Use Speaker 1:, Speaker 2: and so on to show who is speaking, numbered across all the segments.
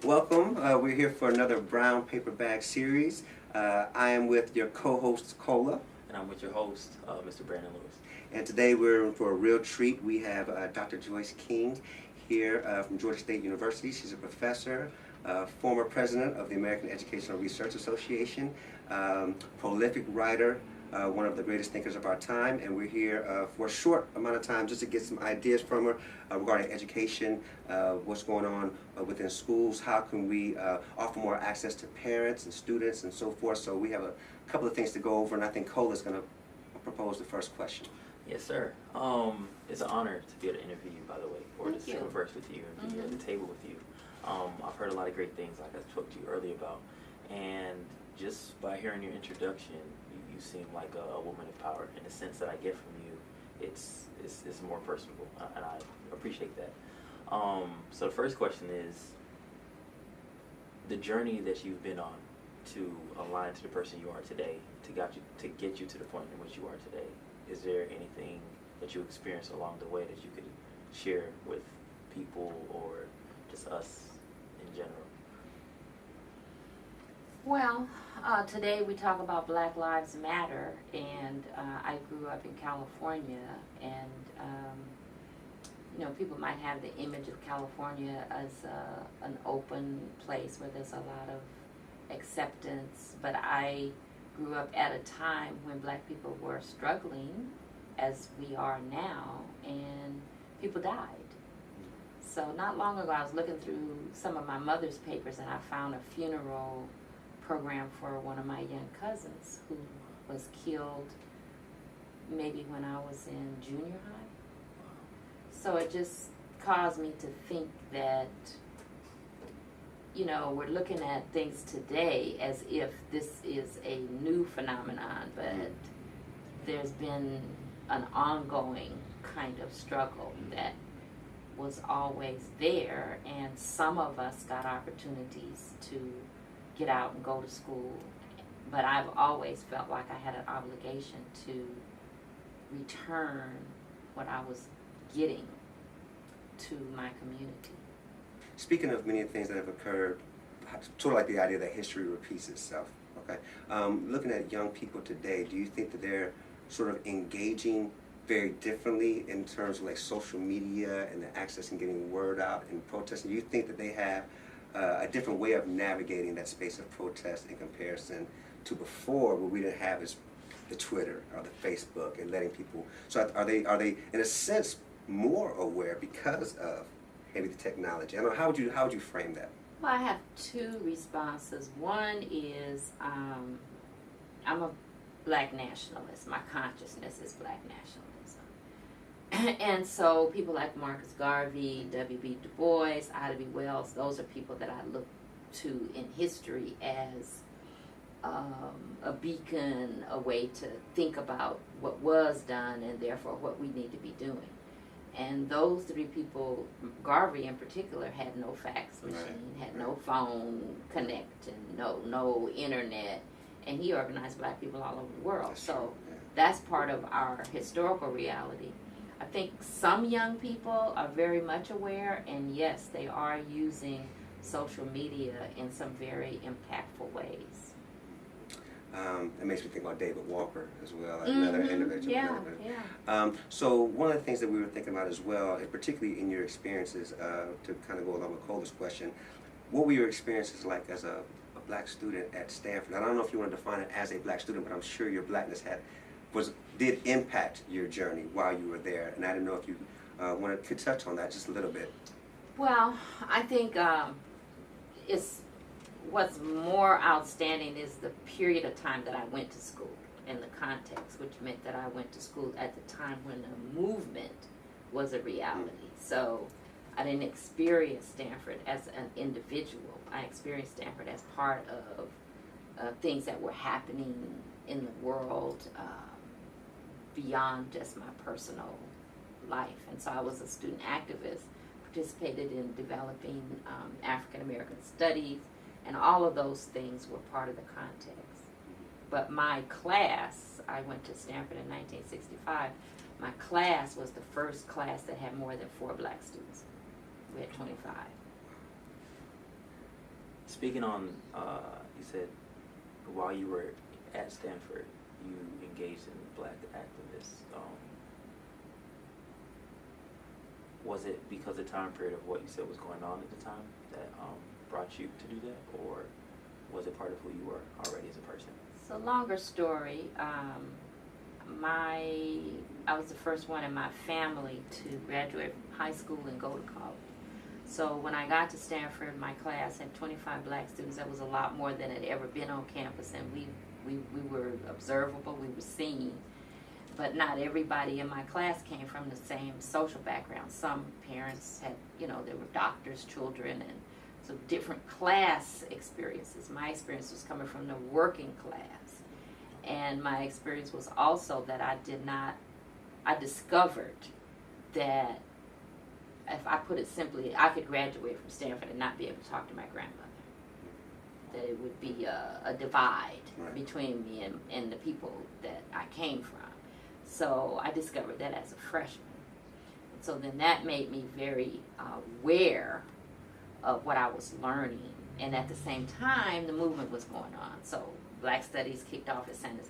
Speaker 1: Welcome. We're here for another Brown Paper Bag series. I am with your co-host, Cola.
Speaker 2: And I'm with your host, Mr. Brandon Lewis.
Speaker 1: And today we're in for a real treat. We have Dr. Joyce King here from Georgia State University. She's a professor, former president of the American Educational Research Association, prolific writer, one of the greatest thinkers of our time, and we're here for a short amount of time just to get some ideas from her regarding education, what's going on within schools, how can we offer more access to parents and students and so forth. So we have a couple of things to go over, and I think Cola's going to propose the first question.
Speaker 2: Yes, sir. It's an honor to be able to interview you, by the way, or to converse with you and be here at the table with you. I've heard a lot of great things, like I spoke to you earlier about, and just by hearing your introduction, you seem like a woman of power. In the sense that I get from you, it's more personable, and I appreciate that. So the first question is, the journey that you've been on to align to the person you are today, to get you to the point in which you are today. Is there anything that you experienced along the way that you could share with people or just us in general?
Speaker 3: Well, today we talk about Black Lives Matter, and I grew up in California, and people might have the image of California as an open place where there's a lot of acceptance, but I grew up at a time when Black people were struggling, as we are now, and people died. So not long ago, I was looking through some of my mother's papers, and I found a funeral program for one of my young cousins who was killed maybe when I was in junior high. So it just caused me to think that, we're looking at things today as if this is a new phenomenon, but there's been an ongoing kind of struggle that was always there, and some of us got opportunities to get out and go to school, but I've always felt like I had an obligation to return what I was getting to my community.
Speaker 1: Speaking of many things that have occurred, sort of like the idea that history repeats itself, okay? Looking at young people today, do you think that they're sort of engaging very differently in terms of like social media and the access and getting word out and protesting? Do you think that they have a different way of navigating that space of protest in comparison to before, where we didn't have the Twitter or the Facebook and letting people? So are they in a sense more aware because of maybe the technology? I don't know, how would you frame that?
Speaker 3: Well, I have two responses. One is I'm a Black nationalist. My consciousness is Black nationalism. And so people like Marcus Garvey, W.B. Du Bois, Ida B. Wells, those are people that I look to in history as a beacon, a way to think about what was done and therefore what we need to be doing. And those three people, Garvey in particular, had no fax machine, had no phone connect, and no internet, and he organized Black people all over the world. So that's part of our historical reality. I think some young people are very much aware, and yes, they are using social media in some very impactful ways.
Speaker 1: It makes me think about David Walker as well, another individual.
Speaker 3: Yeah.
Speaker 1: So one of the things that we were thinking about as well, and particularly in your experiences, to kind of go along with Cola's question, what were your experiences like as a Black student at Stanford? I don't know if you want to define it as a Black student, but I'm sure your Blackness did impact your journey while you were there, and I don't know if you could touch on that just a little bit.
Speaker 3: Well, I think what's more outstanding is the period of time that I went to school in the context, which meant that I went to school at the time when the movement was a reality. So I didn't experience Stanford as an individual. I experienced Stanford as part of things that were happening in the world beyond just my personal life. And so I was a student activist, participated in developing African American studies, and all of those things were part of the context. But my class, I went to Stanford in 1965, my class was the first class that had more than 4 Black students. We had 25.
Speaker 2: speaking on, you said while you were at Stanford, you engaged in black activists. Was it because the time period of what you said was going on at the time that brought you to do that, or was it part of who you were already as a person?
Speaker 3: It's a longer story. I was the first one in my family to graduate from high school and go to college. So when I got to Stanford, my class had 25 black students. That was a lot more than had ever been on campus, and we were observable, we were seen. But not everybody in my class came from the same social background. Some parents had, they were doctors' children, and so different class experiences. My experience was coming from the working class. And my experience was also that I discovered that, if I put it simply, I could graduate from Stanford and not be able to talk to my grandmother. That it would be a divide between me and the people that I came from. So I discovered that as a freshman. So then that made me very aware of what I was learning. And at the same time, the movement was going on. So Black Studies kicked off at San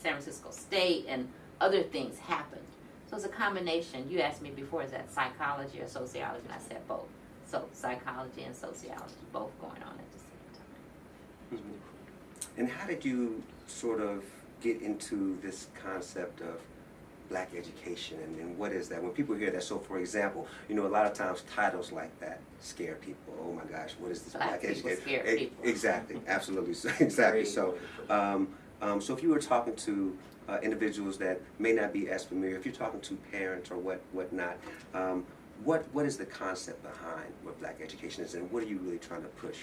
Speaker 3: Francisco State, and other things happened. So it's a combination. You asked me before, is that psychology or sociology? And I said both. So psychology and sociology, both going on at the same time.
Speaker 1: Mm-hmm. And how did you sort of get into this concept of black education, and what is that? When people hear that, so for example, a lot of times titles like that scare people. Oh my gosh, what is this black education?
Speaker 3: Scare people.
Speaker 1: Exactly, absolutely, exactly. So, so if you were talking to individuals that may not be as familiar, if you're talking to parents or whatnot, what is the concept behind what black education is, and what are you really trying to push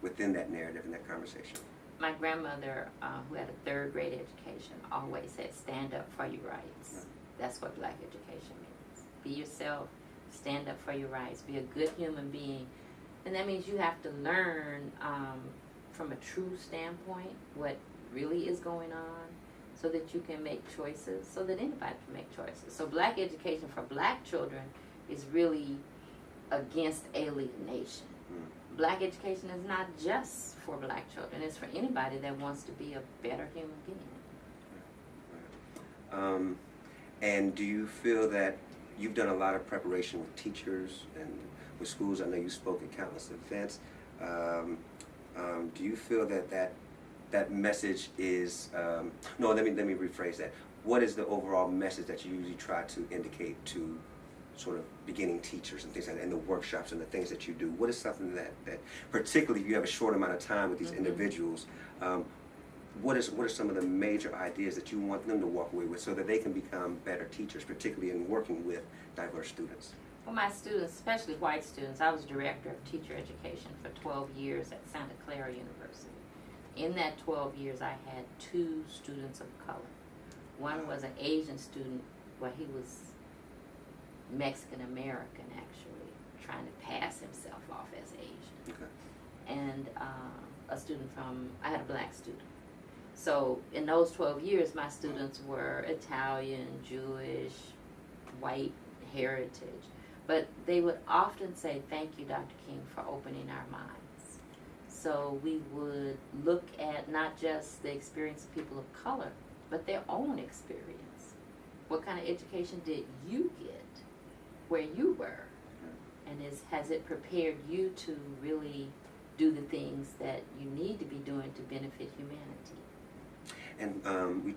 Speaker 1: within that narrative and that conversation?
Speaker 3: My grandmother, who had a third grade education, always said, stand up for your rights. That's what black education means. Be yourself, stand up for your rights, be a good human being. And that means you have to learn from a true standpoint what really is going on, so that you can make choices, so that anybody can make choices. So black education for black children is really against alienation. Black education is not just for black children, it's for anybody that wants to be a better human being.
Speaker 1: And do you feel that you've done a lot of preparation with teachers and with schools? I know you spoke at countless events. Do you feel that message is, no, let me rephrase that. What is the overall message that you usually try to indicate to sort of beginning teachers and things like that, and the workshops and the things that you do? What is something that particularly if you have a short amount of time with these individuals, what are some of the major ideas that you want them to walk away with so that they can become better teachers, particularly in working with diverse students?
Speaker 3: For my students, especially white students, I was director of teacher education for 12 years at Santa Clara University. In that 12 years, I had 2 students of color. One was an Asian student, well, he was Mexican American, actually, trying to pass himself off as Asian.
Speaker 1: Okay.
Speaker 3: And a student I had a black student. So in those 12 years, my students were Italian, Jewish, white heritage. But they would often say, thank you, Dr. King, for opening our minds. So we would look at not just the experience of people of color, but their own experience. What kind of education did you get where you were? And has it prepared you to really do the things that you need to be doing to benefit humanity?
Speaker 1: And we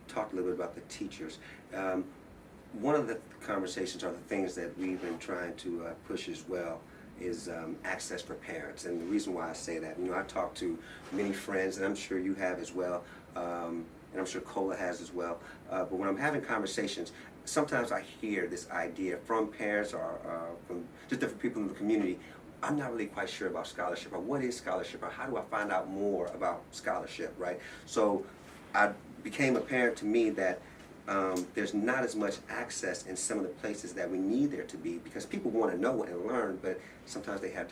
Speaker 1: talked a little bit about the teachers. One of the conversations, or the things that we've been trying to push as well, is access for parents. And the reason why I say that, I talk to many friends, and I'm sure you have as well, and I'm sure Cola has as well, but when I'm having conversations, sometimes I hear this idea from parents or from just different people in the community, I'm not really quite sure about scholarship, or what is scholarship, or how do I find out more about scholarship, right? So it became apparent to me that there's not as much access in some of the places that we need there to be, because people want to know and learn, but sometimes they have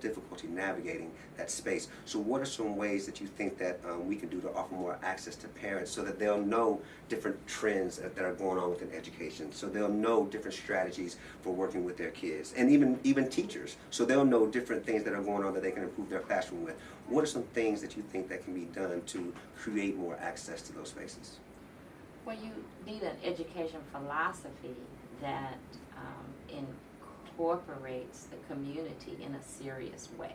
Speaker 1: difficulty navigating that space. So what are some ways that you think that we can do to offer more access to parents so that they'll know different trends that are going on within education, so they'll know different strategies for working with their kids, and even teachers, so they'll know different things that are going on that they can improve their classroom with? What are some things that you think that can be done to create more access to those spaces?
Speaker 3: Well, you need an education philosophy that incorporates the community in a serious way,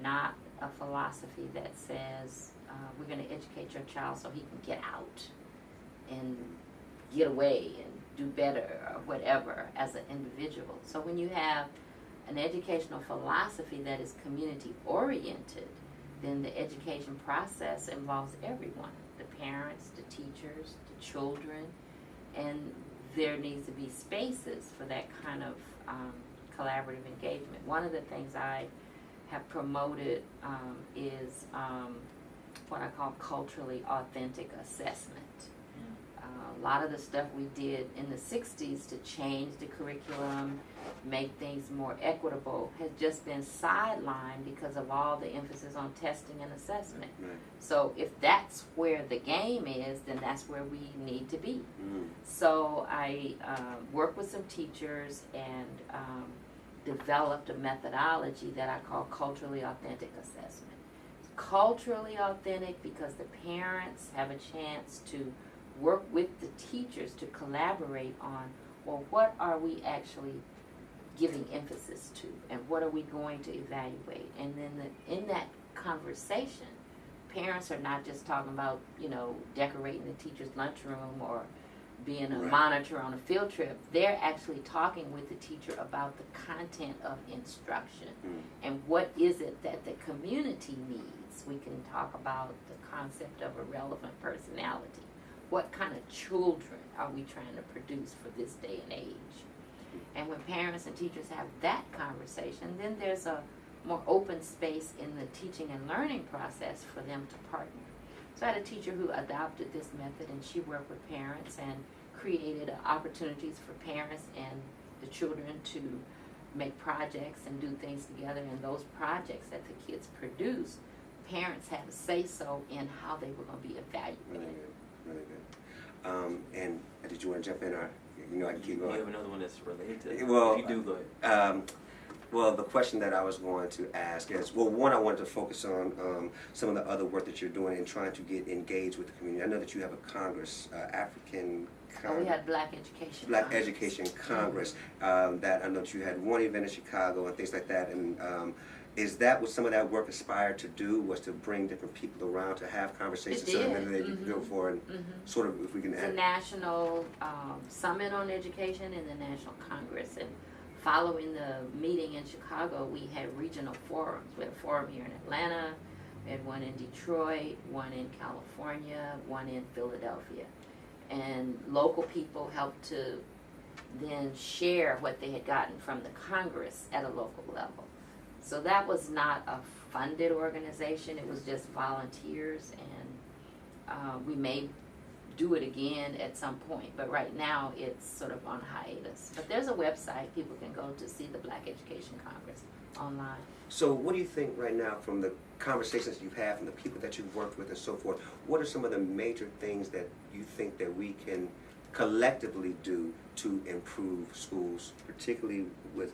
Speaker 3: not a philosophy that says we're going to educate your child so he can get out and get away and do better or whatever as an individual. So when you have an educational philosophy that is community oriented, then the education process involves everyone, the parents, the teachers, the children, and there needs to be spaces for that kind of collaborative engagement. One of the things I have promoted is what I call culturally authentic assessment. A lot of the stuff we did in the 60s to change the curriculum, make things more equitable, has just been sidelined because of all the emphasis on testing and assessment.
Speaker 1: Right.
Speaker 3: So if that's where the game is, then that's where we need to be. So I worked with some teachers and developed a methodology that I call culturally authentic assessment. Culturally authentic because the parents have a chance to work with the teachers to collaborate on, well, what are we actually giving emphasis to, and what are we going to evaluate? And then in that conversation, parents are not just talking about, decorating the teacher's lunchroom or being a monitor on a field trip. They're actually talking with the teacher about the content of instruction and what is it that the community needs. We can talk about the concept of a relevant personality. What kind of children are we trying to produce for this day and age? And when parents and teachers have that conversation, then there's a more open space in the teaching and learning process for them to partner. So I had a teacher who adopted this method, and she worked with parents and created opportunities for parents and the children to make projects and do things together. And those projects that the kids produced, parents had a say-so in how they were going to be evaluated.
Speaker 1: Really good. And did you want to jump in, or I can keep going?
Speaker 2: You have another one that's related to it?
Speaker 1: Well,
Speaker 2: if you do, go ahead.
Speaker 1: Well, the question that I was going to ask is, well, one, I wanted to focus on some of the other work that you're doing and trying to get engaged with the community. I know that you have a Congress, African Congress.
Speaker 3: We had Black Education
Speaker 1: Black
Speaker 3: Congress.
Speaker 1: Education Congress. That I know that you had one event in Chicago and things like that. And is that what some of that work aspired to do, was to bring different people around to have conversations?
Speaker 3: It
Speaker 1: So
Speaker 3: did.
Speaker 1: that maybe they could go for and sort of, if we can
Speaker 3: It's a
Speaker 1: add.
Speaker 3: national summit on education and the National Congress. And following the meeting in Chicago, we had regional forums. We had a forum here in Atlanta, we had one in Detroit, one in California, one in Philadelphia. And local people helped to then share what they had gotten from the Congress at a local level. So that was not a funded organization, it was just volunteers, and we may do it again at some point, but right now it's sort of on hiatus. But there's a website people can go to see the Black Education Congress online.
Speaker 1: So what do you think right now, from the conversations you've had, from the people that you've worked with and so forth, what are some of the major things that you think that we can collectively do to improve schools, particularly with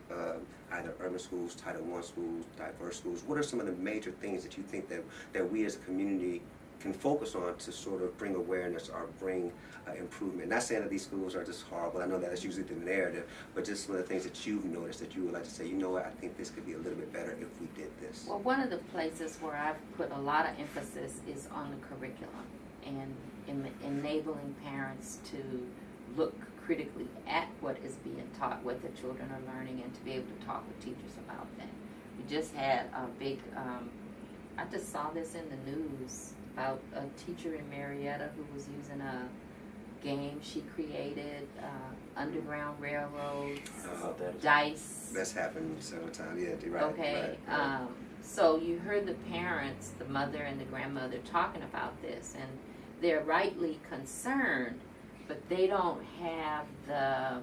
Speaker 1: either urban schools, Title I schools, diverse schools? What are some of the major things that you think that we as a community can focus on to sort of bring awareness or bring improvement? Not saying that these schools are just horrible, I know that is usually the narrative, but just some of the things that you've noticed that you would like to say, you know what, I think this could be a little bit better if we did this.
Speaker 3: Well, one of the places where I've put a lot of emphasis is on the curriculum and enabling parents to look critically at what is being taught, what the children are learning, and to be able to talk with teachers about that. We just had a big, I just saw this in the news about a teacher in Marietta who was using a game she created, Underground Railroads, dice.
Speaker 1: That's happened several times, yeah, you're right.
Speaker 3: Okay,
Speaker 1: right.
Speaker 3: So you heard the parents, the mother and the grandmother, talking about this, and they're rightly concerned, but they don't have the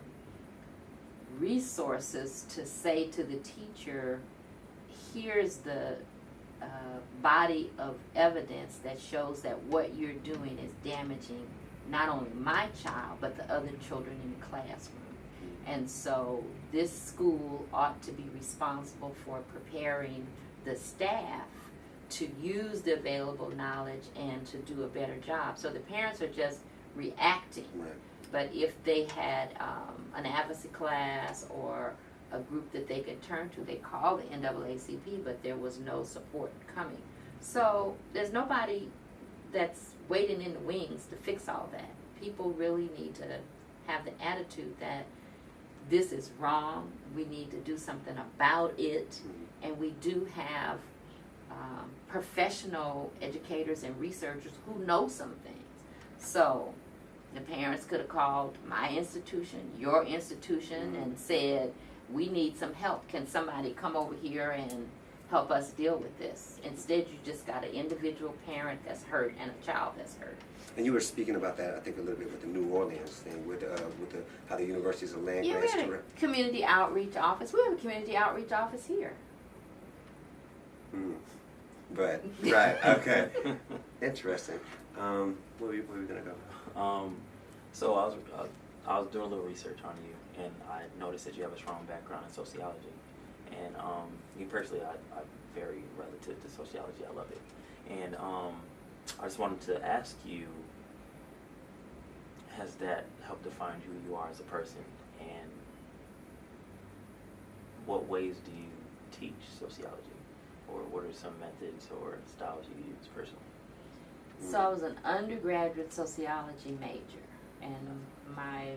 Speaker 3: resources to say to the teacher, here's the body of evidence that shows that what you're doing is damaging not only my child, but the other children in the classroom. And so this school ought to be responsible for preparing the staff to use the available knowledge and to do a better job. So the parents are just reacting.
Speaker 1: Right.
Speaker 3: But if they had an advocacy class or a group that they could turn to, they called the NAACP, but there was no support coming. So there's nobody that's waiting in the wings to fix all that. People really need to have the attitude that this is wrong, we need to do something about it, and we do have professional educators and researchers who know some things. So the parents could have called my institution, your institution, and said, we need some help. Can somebody come over here and help us deal with this? Instead, you just got an individual parent that's hurt and a child that's hurt.
Speaker 1: And you were speaking about that, I think, a little bit with the New Orleans thing, with how the universities are land grants.
Speaker 3: Yeah, we have a community outreach office. We have a community outreach office here.
Speaker 1: But right, okay, interesting. Where were we gonna go?
Speaker 2: So I was doing a little research on you, and I noticed that you have a strong background in sociology. And me personally, I'm very relative to sociology. I love it. And I just wanted to ask you, has that helped define who you are as a person? And what ways do you teach sociology? Or what are some methods or styles you use personally?
Speaker 3: So I was an undergraduate sociology major, and my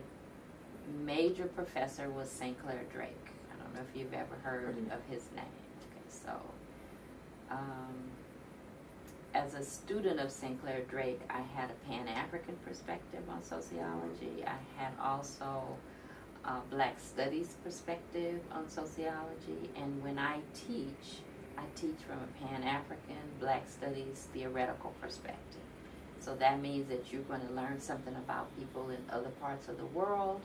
Speaker 3: major professor was St. Clair Drake. I don't know if you've ever heard of his name. Okay, so as a student of St. Clair Drake, I had a Pan-African perspective on sociology. I had also a Black Studies perspective on sociology, and when I teach from a Pan-African, Black Studies, theoretical perspective. So that means that you're going to learn something about people in other parts of the world.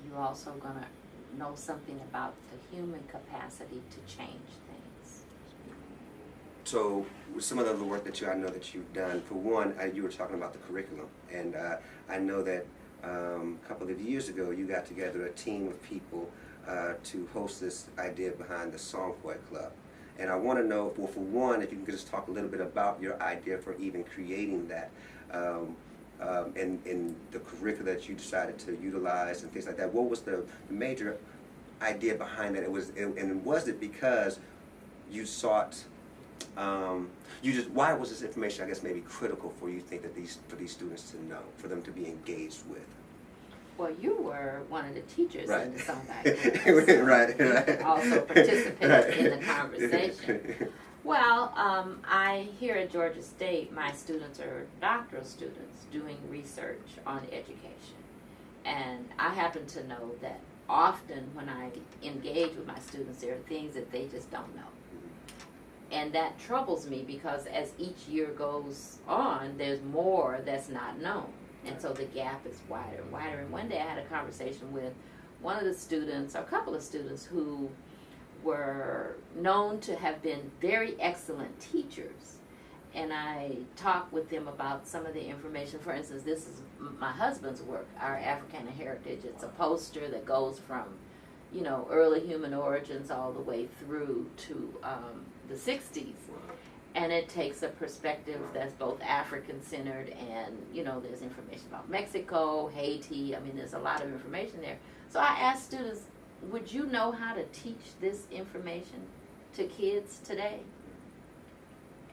Speaker 3: You're also going to know something about the human capacity to change things.
Speaker 1: So some of the work that I know that you've done, for one, you were talking about the curriculum, and I know that a couple of years ago you got together a team of people to host this idea behind the Songhai Club. And I want to know, well, for one, if you can just talk a little bit about your idea for even creating that, and the curricula that you decided to utilize and things like that. What was the major idea behind that? And was it because you sought, why was this information, I guess, maybe critical for you think that for these students to know, for them to be engaged with?
Speaker 3: Well, you were one of the teachers
Speaker 1: right.
Speaker 3: in the Songhai Club. So
Speaker 1: right.
Speaker 3: Also participated in the conversation. Well, I here at Georgia State, my students are doctoral students doing research on education. And I happen to know that often when I engage with my students, there are things that they just don't know. And that troubles me because as each year goes on, there's more that's not known. And so the gap is wider and wider. And one day I had a conversation with one of the students, or a couple of students, who were known to have been very excellent teachers. And I talked with them about some of the information. For instance, this is my husband's work, Our Africana Heritage. It's a poster that goes from, early human origins all the way through to the 60s. And it takes a perspective that's both African-centered and, there's information about Mexico, Haiti. I mean, there's a lot of information there. So I asked students, would you know how to teach this information to kids today?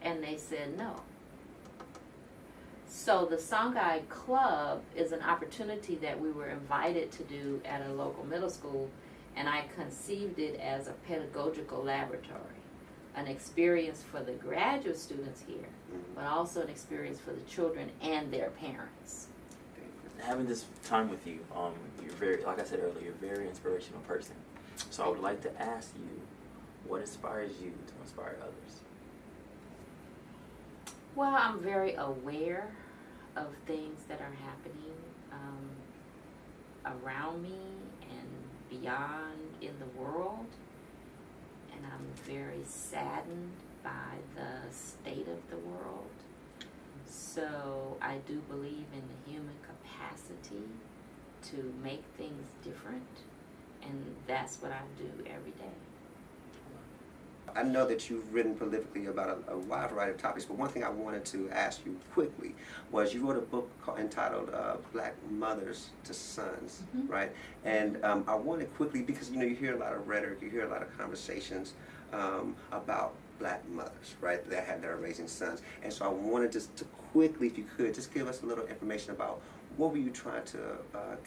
Speaker 3: And they said no. So the Songhai Club is an opportunity that we were invited to do at a local middle school, and I conceived it as a pedagogical laboratory. An experience for the graduate students here, but also an experience for the children and their parents.
Speaker 2: Having this time with you, you're very, like I said earlier, you're a very inspirational person. So I would like to ask you, what inspires you to inspire others?
Speaker 3: Well, I'm very aware of things that are happening around me and beyond in the world, and I'm very saddened by the state of the world. So I do believe in the human capacity to make things different, and that's what I do every day.
Speaker 1: I know that you've written prolifically about a wide variety of topics, but one thing I wanted to ask you quickly was you wrote a book entitled Black Mothers to Sons,
Speaker 3: Mm-hmm.
Speaker 1: right? And I wanted quickly, because you hear a lot of rhetoric, you hear a lot of conversations about Black mothers, right, that are raising sons. And so I wanted just to quickly, if you could, just give us a little information about what were you trying to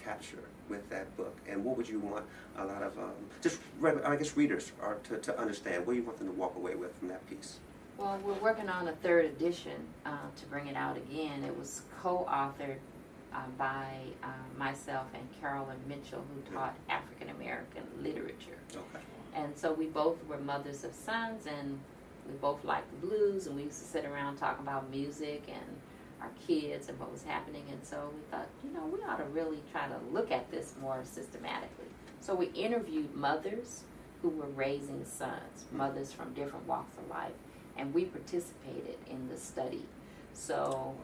Speaker 1: capture with that book, and what would you want a lot of readers to understand? What do you want them to walk away with from that piece?
Speaker 3: Well, we're working on a third edition to bring it out again. It was co-authored by myself and Carolyn Mitchell, who taught African American literature.
Speaker 1: Okay.
Speaker 3: And so we both were mothers of sons, and we both liked the blues, and we used to sit around talking about music and our kids and what was happening. And so we thought, we ought to really try to look at this more systematically. So we interviewed mothers who were raising sons, mothers from different walks of life, and we participated in the study. So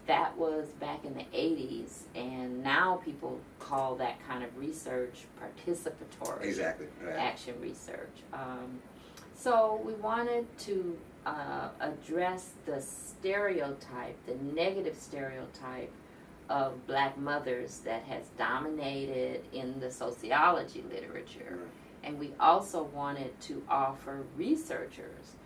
Speaker 3: that was back in the 80s, and now people call that kind of research participatory
Speaker 1: Exactly. Right.
Speaker 3: action research. So we wanted to address the stereotype, the negative stereotype of Black mothers that has dominated in the sociology literature. And we also wanted to offer researchers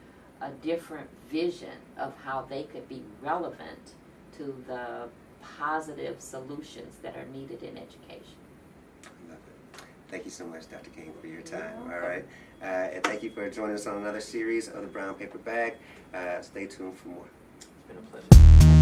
Speaker 3: a different vision of how they could be relevant to the positive solutions that are needed in education.
Speaker 1: Love it. Thank you so much, Dr. King, for your time.
Speaker 3: You're
Speaker 1: All
Speaker 3: welcome.
Speaker 1: right. And thank you for joining us on another series of The Brown Paper Bag. Stay tuned for more.
Speaker 2: It's been a pleasure.